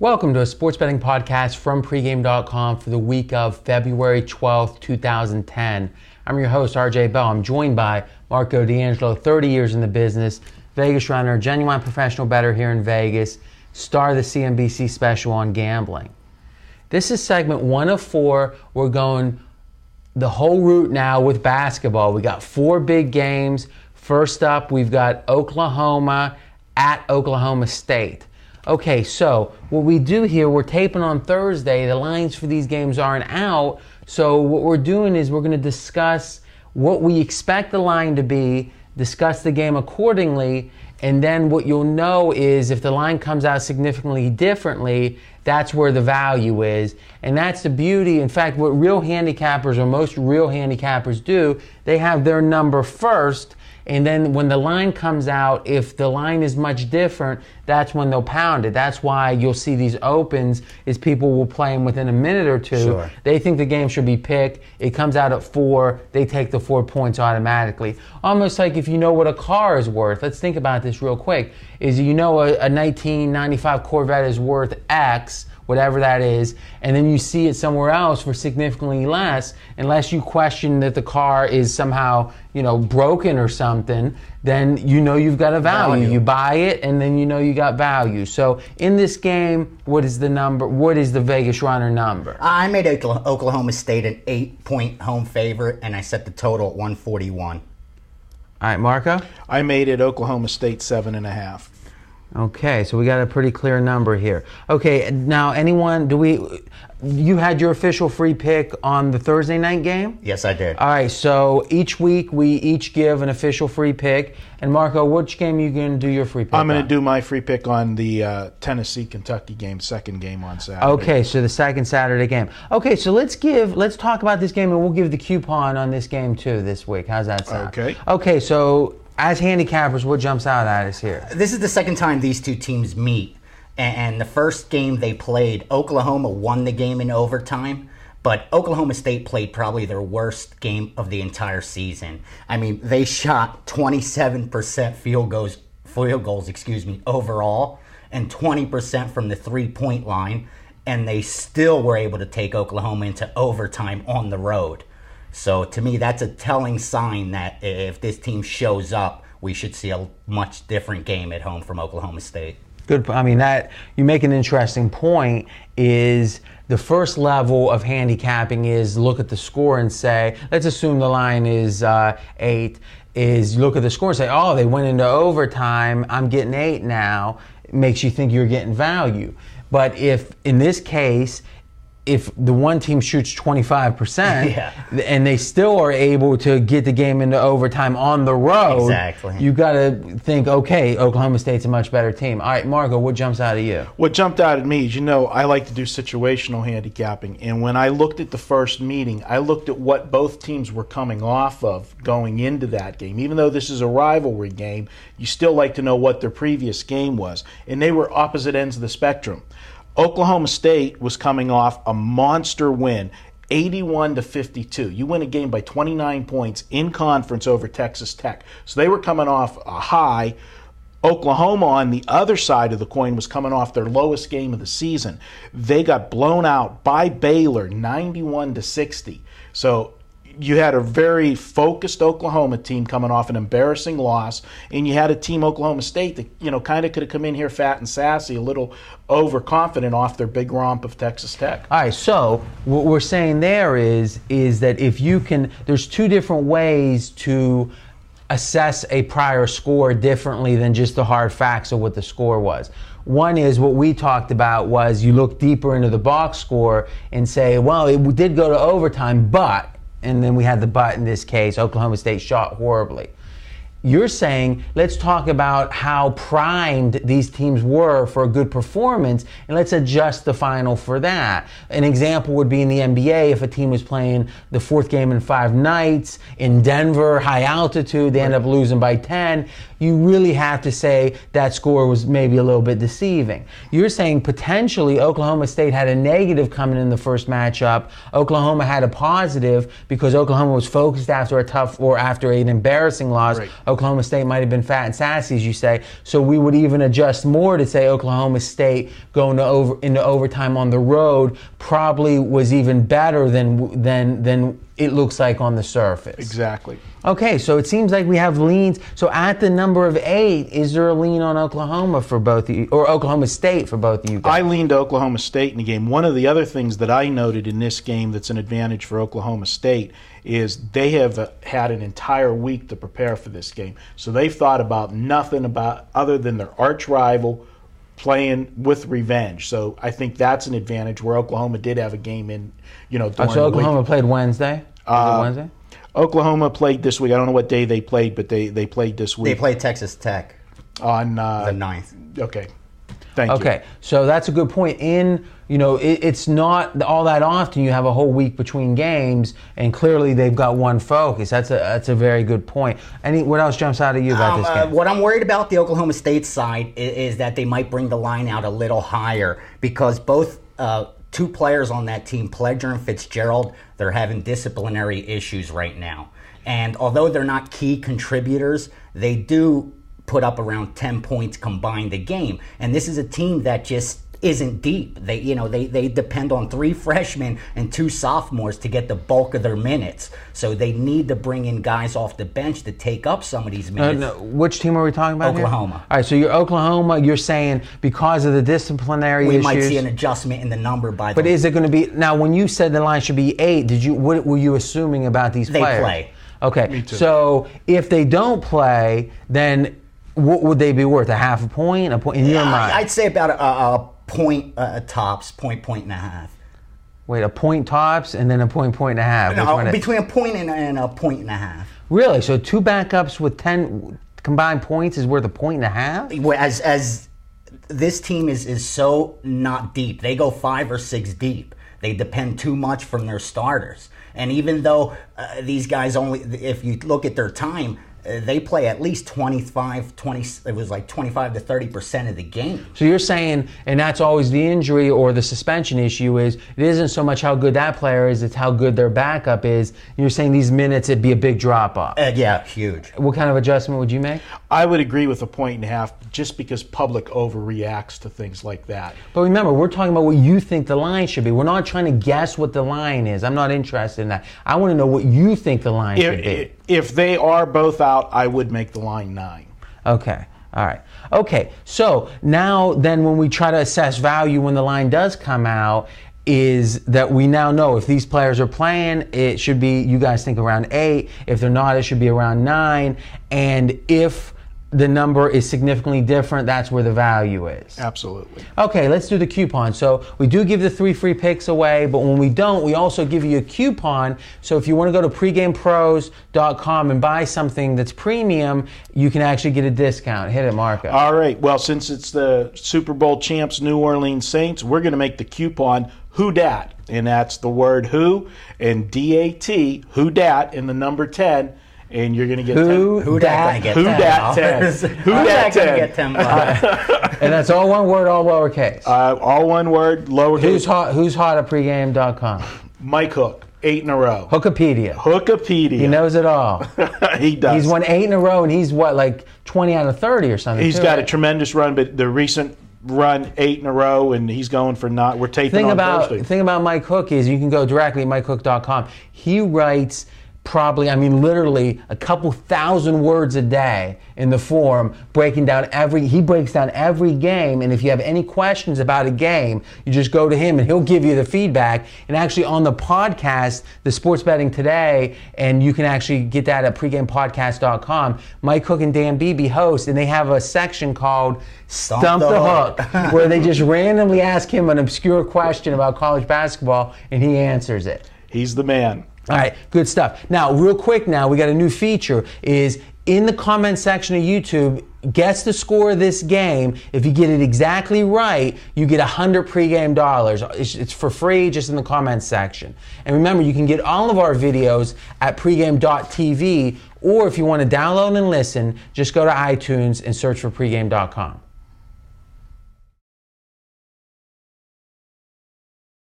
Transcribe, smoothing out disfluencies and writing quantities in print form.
Welcome to a sports betting podcast from pregame.com for the week of February 12th, 2010. I'm your host, RJ Bell. I'm joined by Marco D'Angelo, 30 years in the business, Vegas runner, genuine professional bettor here in Vegas, star of the CNBC special on gambling. This is segment 1 of 4. We're going the whole route now with basketball. We got 4 big games. First up, we've got Oklahoma at Oklahoma State. Okay, so what we do here, we're taping on Thursday. The lines for these games aren't out. So what we're doing is we're going to discuss what we expect the line to be, discuss the game accordingly, and then what you'll know is if the line comes out significantly differently, that's where the value is. And that's the beauty. In fact, what real handicappers or most real handicappers do, they have their number first. And then when the line comes out, if the line is much different, that's when they'll pound it. That's why you'll see these opens is people will play them within a minute or two. Sure. They think the game should be picked. It comes out at 4. They take the 4 points automatically. Almost like if you know what a car is worth. Let's think about this real quick. Is you know a 1995 Corvette is worth X, whatever that is, and then you see it somewhere else for significantly less, unless you question that the car is somehow, broken or something, then you know you've got a value. You buy it, and then you know you got value. So in this game, what is the number? What is the Vegas runner number? I made Oklahoma State an 8-point home favorite, and I set the total at 141. All right, Marco? I made it Oklahoma State 7.5. Okay, so we got a pretty clear number here. Okay, now you had your official free pick on the Thursday night game? Yes, I did. All right, so each week we each give an official free pick. And Marco, which game are you going to do your free pick I'm going to do my free pick on the Tennessee-Kentucky game, second game on Saturday. Okay, so the second Saturday game. Okay, so let's talk about this game, and we'll give the coupon on this game too this week. How's that sound? Okay. Okay, so as handicappers, what jumps out at us here? This is the second time these two teams meet. And the first game they played, Oklahoma won the game in overtime. But Oklahoma State played probably their worst game of the entire season. I mean, they shot 27% field goals, overall, and 20% from the three-point line. And they still were able to take Oklahoma into overtime on the road. So to me, that's a telling sign that if this team shows up, we should see a much different game at home from Oklahoma State. Good. I mean, that you make an interesting point. Is the first level of handicapping is look at the score and say, let's assume the line is 8. Is you look at the score and say, oh, they went into overtime. I'm getting 8 now. It makes you think you're getting value. But if in this case, if the one team shoots 25% and they still are able to get the game into overtime on the road, exactly, you got to think, okay, Oklahoma State's a much better team. All right, Marco, what jumps out of you? What jumped out at me is, I like to do situational handicapping. And when I looked at the first meeting, I looked at what both teams were coming off of going into that game. Even though this is a rivalry game, you still like to know what their previous game was. And they were opposite ends of the spectrum. Oklahoma State was coming off a monster win, 81-52. You win a game by 29 points in conference over Texas Tech. So they were coming off a high. Oklahoma, on the other side of the coin, was coming off their lowest game of the season. They got blown out by Baylor, 91-60. So you had a very focused Oklahoma team coming off an embarrassing loss, and you had a team, Oklahoma State, that kind of could have come in here fat and sassy, a little overconfident off their big romp of Texas Tech. All right, so what we're saying there is that if you can, there's 2 different ways to assess a prior score differently than just the hard facts of what the score was. One is what we talked about was you look deeper into the box score and say, well, it did go to overtime, but, and then we had the but in this case, Oklahoma State shot horribly. You're saying, let's talk about how primed these teams were for a good performance, and let's adjust the final for that. An example would be in the NBA, if a team was playing the 4th game in 5 nights in Denver, high altitude, they end up losing by 10. You really have to say that score was maybe a little bit deceiving. You're saying potentially Oklahoma State had a negative coming in the first matchup. Oklahoma had a positive because Oklahoma was focused after an embarrassing loss. Right. Oklahoma State might have been fat and sassy, as you say. So we would even adjust more to say Oklahoma State going into overtime on the road probably was even better than it looks like on the surface. Exactly. Okay, so it seems like we have leans. So at the number of 8, is there a lean on Oklahoma for both of you, or Oklahoma State for both of you guys? I leaned to Oklahoma State in the game. One of the other things that I noted in this game that's an advantage for Oklahoma State is they have had an entire week to prepare for this game. So they've thought about nothing about other than their arch rival playing with revenge. So I think that's an advantage where Oklahoma did have a game in, during so Oklahoma played Wednesday? Was it Wednesday? Oklahoma played this week. I don't know what day they played, but they played this week. They played Texas Tech on the 9th. Okay. Thank you. Okay, so that's a good point. It's not all that often you have a whole week between games, and clearly they've got one focus. That's a very good point. What else jumps out at you about this game? What I'm worried about the Oklahoma State side is that they might bring the line out a little higher because both two players on that team, Pledger and Fitzgerald, they're having disciplinary issues right now. And although they're not key contributors, they do put up around 10 points combined a game. And this is a team that just isn't deep. They depend on 3 freshmen and 2 sophomores to get the bulk of their minutes. So they need to bring in guys off the bench to take up some of these minutes. No, which team are we talking about Oklahoma. Here? All right, so you're Oklahoma. You're saying because of the disciplinary issues, we might see an adjustment in the number by. But is it going to be now? When you said the line should be 8, what were you assuming about these players? They play. Okay, Me too. So if they don't play, then what would they be worth? A half a point in your mind? I'd say about a point tops, point and a half. Wait, a point tops and then a point and a half. No, between a point and a point and a half. Really? So 2 backups with 10 combined points is worth a point and a half? As this team is so not deep. They go 5 or 6 deep. They depend too much from their starters. And even though these guys if you look at their time, they play at least 25 to 30% of the game. So you're saying, and that's always the injury or the suspension issue is, it isn't so much how good that player is, it's how good their backup is. You're saying these minutes, it'd be a big drop-off. Yeah, huge. What kind of adjustment would you make? I would agree with a point and a half just because public overreacts to things like that. But remember, we're talking about what you think the line should be. We're not trying to guess what the line is. I'm not interested in that. I want to know what you think the line should be. If they are both out, I would make the line 9. Okay. All right. Okay. So now then when we try to assess value when the line does come out is that we now know if these players are playing, it should be, you guys think around 8. If they're not, it should be around 9. And if the number is significantly different, that's where the value is. Absolutely. Okay, let's do the coupon. So we do give the 3 free picks away, but when we don't, we also give you a coupon. So if you want to go to pregamepros.com and buy something that's premium, you can actually get a discount. Hit it, Marco. All right. Well, since it's the Super Bowl champs, New Orleans Saints, we're going to make the coupon Who Dat. And that's the word who and D-A-T, Who Dat, and the number 10. And you're going to get Who Dat 10. Who Dat 10. Who Dat 10. Get 10 bucks. And that's all one word, all lowercase. All one word, lowercase. Who's hot at pregame.com? Mike Hook, 8 in a row. Hookapedia. He knows it all. He does. He's won 8 in a row, and he's what, like 20 out of 30 or something? He's got a tremendous run, but the recent run 8 in a row, and he's going for not. We're taping on Thursday. The thing about Mike Hook is you can go directly at MikeHook.com. He writes probably, literally a couple thousand words a day in the forum, breaking down he breaks down every game, and if you have any questions about a game, you just go to him and he'll give you the feedback. And actually on the podcast, the Sports Betting Today, and you can actually get that at pregamepodcast.com, Mike Hook and Dan Beebe host, and they have a section called Stump the Hook, where they just randomly ask him an obscure question about college basketball, and he answers it. He's the man. All right, good stuff. Now, real quick now, we got a new feature is in the comment section of YouTube, guess the score of this game. If you get it exactly right, you get $100 pregame dollars. It's for free, just in the comments section. And remember, you can get all of our videos at pregame.tv, or if you want to download and listen, just go to iTunes and search for pregame.com.